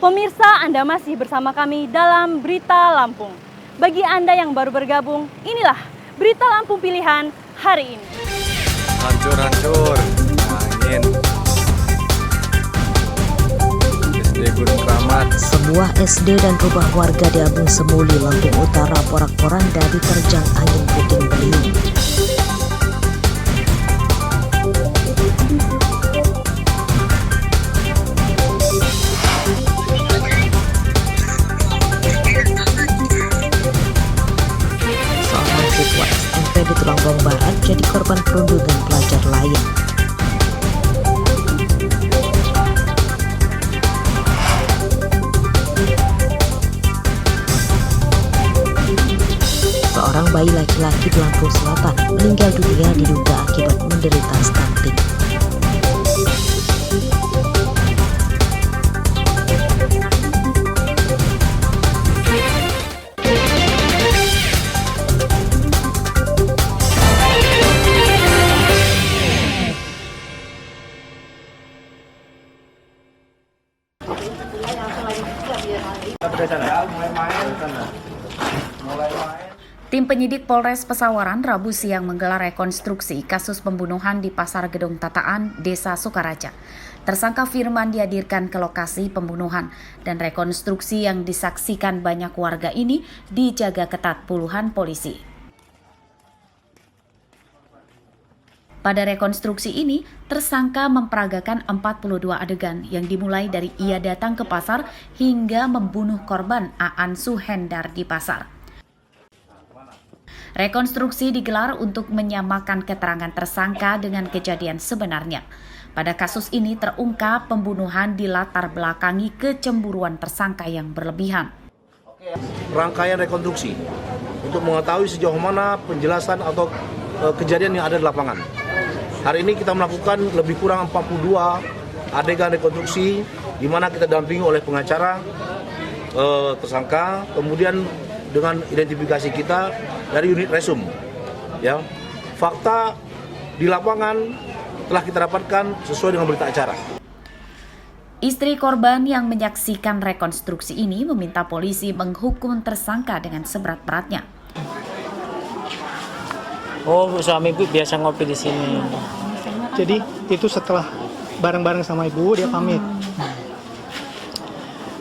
Pemirsa, Anda masih bersama kami dalam Berita Lampung. Bagi Anda yang baru bergabung, inilah Berita Lampung Pilihan hari ini. Hancur-hancur, angin. SD Gunung Keramat. Sebuah SD dan rumah warga di Abung Semuli, Lampung Utara porak-poranda diterjang angin puting beliung. Seorang siswa SMP di Tulangbong Barat jadi korban perundungan pelajar lain. Seorang bayi laki-laki di Lampung Selatan meninggal dunia diduga akibat menderita stunting. Tim penyidik Polres Pesawaran Rabu siang menggelar rekonstruksi kasus pembunuhan di Pasar Gedung Tataan, Desa Sukaraja. Tersangka Firman dihadirkan ke lokasi pembunuhan dan rekonstruksi yang disaksikan banyak warga ini dijaga ketat puluhan polisi. Pada rekonstruksi ini, tersangka memperagakan 42 adegan yang dimulai dari ia datang ke pasar hingga membunuh korban Aan Suhendar di pasar. Rekonstruksi digelar untuk menyamakan keterangan tersangka dengan kejadian sebenarnya. Pada kasus ini terungkap pembunuhan dilatar belakangi kecemburuan tersangka yang berlebihan. Rangkaian rekonstruksi untuk mengetahui sejauh mana penjelasan atau kejadian yang ada di lapangan. Hari ini kita melakukan lebih kurang 42 adegan rekonstruksi di mana kita dampingi oleh pengacara tersangka, kemudian dengan identifikasi kita dari unit resum. Ya, fakta di lapangan telah kita dapatkan sesuai dengan berita acara. Istri korban yang menyaksikan rekonstruksi ini meminta polisi menghukum tersangka dengan seberat-beratnya. Oh, suami ibu biasa ngopi di sini. Jadi itu setelah bareng-bareng sama ibu dia pamit.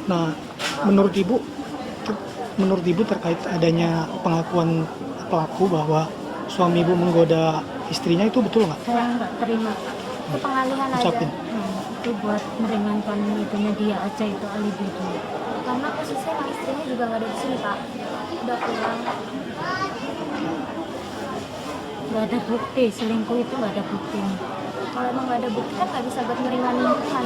Nah, menurut ibu terkait adanya pengakuan pelaku bahwa suami ibu menggoda istrinya itu betul nggak? Saya nggak terima. Itu pengalihan aja. Itu buat meringankan itunya dia aja, itu alibi dia. Karena posisinya istrinya juga nggak ada di sini, Pak. Udah pulang. Nggak ada bukti, selingkuh itu nggak ada bukti. Kalau emang nggak ada bukti kan nggak bisa buat meringanin Tuhan.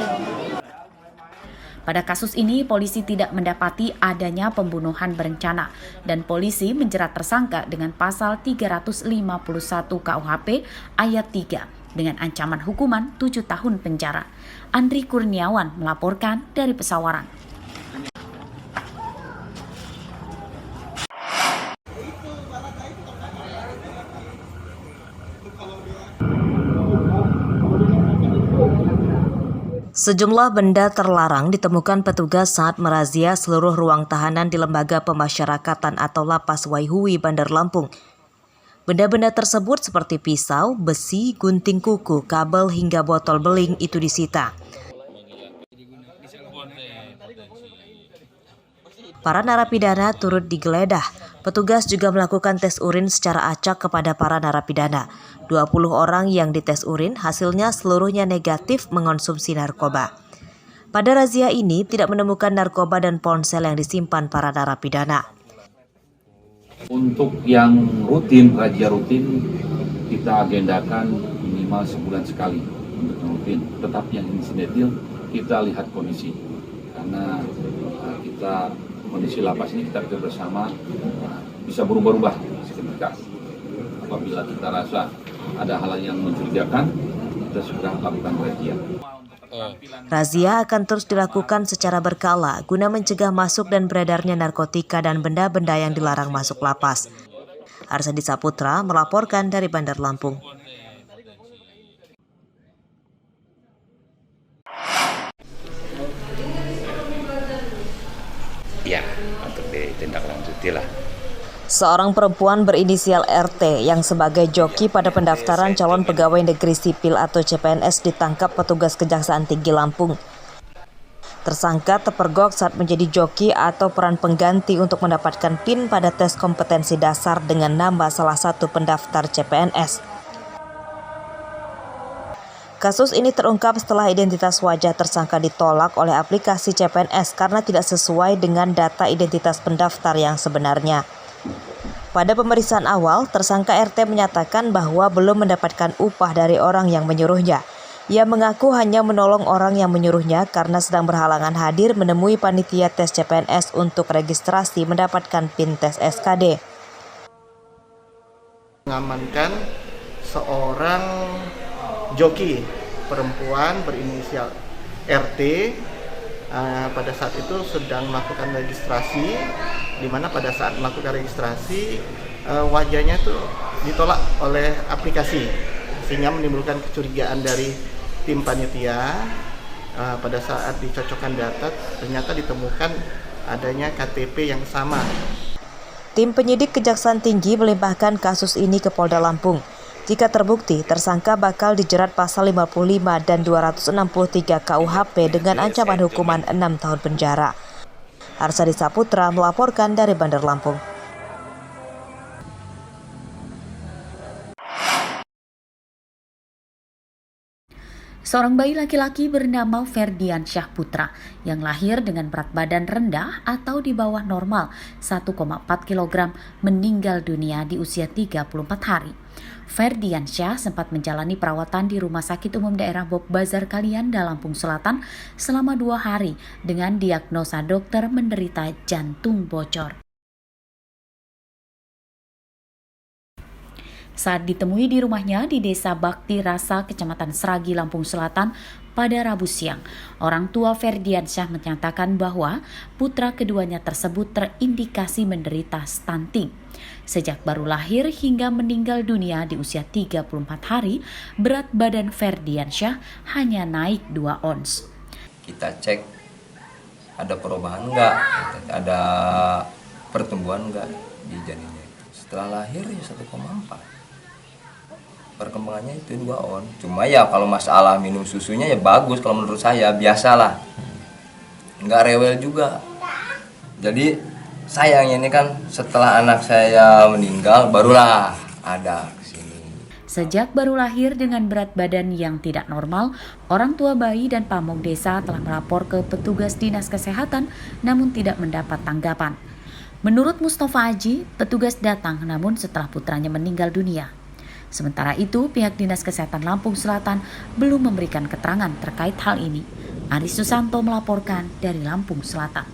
Pada kasus ini, polisi tidak mendapati adanya pembunuhan berencana dan polisi menjerat tersangka dengan pasal 351 KUHP ayat 3 dengan ancaman hukuman 7 tahun penjara. Andri Kurniawan melaporkan dari Pesawaran. Sejumlah benda terlarang ditemukan petugas saat merazia seluruh ruang tahanan di Lembaga Pemasyarakatan atau Lapas Waihui, Bandar Lampung. Benda-benda tersebut seperti pisau, besi, gunting kuku, kabel hingga botol beling itu disita. Para narapidana turut digeledah. Petugas juga melakukan tes urin secara acak kepada para narapidana. 20 orang yang dites urin hasilnya seluruhnya negatif mengonsumsi narkoba. Pada razia ini tidak menemukan narkoba dan ponsel yang disimpan para narapidana. Untuk yang rutin, razia rutin kita agendakan minimal sebulan sekali untuk yang rutin. Tetapi yang insidentil kita lihat kondisi, karena kita kondisi lapas ini kita bersama bisa berubah-ubah seketika. Apabila kita rasa ada hal yang mencurigakan, kita segera lakukan razia. Razia akan terus dilakukan secara berkala guna mencegah masuk dan beredarnya narkotika dan benda-benda yang dilarang masuk lapas. Arsadi Saputra melaporkan dari Bandar Lampung. ditindaklanjuti lah. Seorang perempuan berinisial RT yang sebagai joki pada pendaftaran calon pegawai negeri sipil atau CPNS ditangkap petugas Kejaksaan Tinggi Lampung. Tersangka terpergok saat menjadi joki atau peran pengganti untuk mendapatkan PIN pada tes kompetensi dasar dengan nama salah satu pendaftar CPNS. Kasus ini terungkap setelah identitas wajah tersangka ditolak oleh aplikasi CPNS karena tidak sesuai dengan data identitas pendaftar yang sebenarnya. Pada pemeriksaan awal, tersangka RT menyatakan bahwa belum mendapatkan upah dari orang yang menyuruhnya. Ia mengaku hanya menolong orang yang menyuruhnya karena sedang berhalangan hadir menemui panitia tes CPNS untuk registrasi mendapatkan PIN tes SKD. Mengamankan seorang joki perempuan berinisial RT pada saat itu sedang melakukan registrasi, di mana pada saat melakukan registrasi wajahnya tuh ditolak oleh aplikasi sehingga menimbulkan kecurigaan dari tim panitia. Pada saat dicocokkan data ternyata ditemukan adanya KTP yang sama. Tim penyidik Kejaksaan Tinggi melimpahkan kasus ini ke Polda Lampung. Jika terbukti, tersangka bakal dijerat pasal 55 dan 263 KUHP dengan ancaman hukuman 6 tahun penjara. Arsadi Saputra melaporkan dari Bandar Lampung. Seorang bayi laki-laki bernama Ferdiansyah Putra yang lahir dengan berat badan rendah atau di bawah normal 1,4 kg meninggal dunia di usia 34 hari. Ferdiansyah sempat menjalani perawatan di Rumah Sakit Umum Daerah Bob Bazar Kalianda, Lampung Selatan selama 2 hari dengan diagnosa dokter menderita jantung bocor. Saat ditemui di rumahnya di Desa Bakti Rasa, Kecamatan Seragi, Lampung Selatan pada Rabu siang, orang tua Ferdiansyah menyatakan bahwa putra keduanya tersebut terindikasi menderita stunting. Sejak baru lahir hingga meninggal dunia di usia 34 hari, berat badan Ferdiansyah hanya naik 2 ons. Kita cek ada perubahan enggak, ada pertumbuhan enggak di janinnya. Setelah lahir ya 1,4. Perkembangannya itu 2 on. Cuma ya kalau masalah minum susunya ya bagus kalau menurut saya, biasalah. Enggak rewel juga. Jadi sayangnya ini kan setelah anak saya meninggal barulah ada kesini. Sejak baru lahir dengan berat badan yang tidak normal, orang tua bayi dan pamong desa telah melapor ke petugas dinas kesehatan namun tidak mendapat tanggapan. Menurut Mustafa Haji, petugas datang namun setelah putranya meninggal dunia. Sementara itu, pihak Dinas Kesehatan Lampung Selatan belum memberikan keterangan terkait hal ini. Aris Susanto melaporkan dari Lampung Selatan.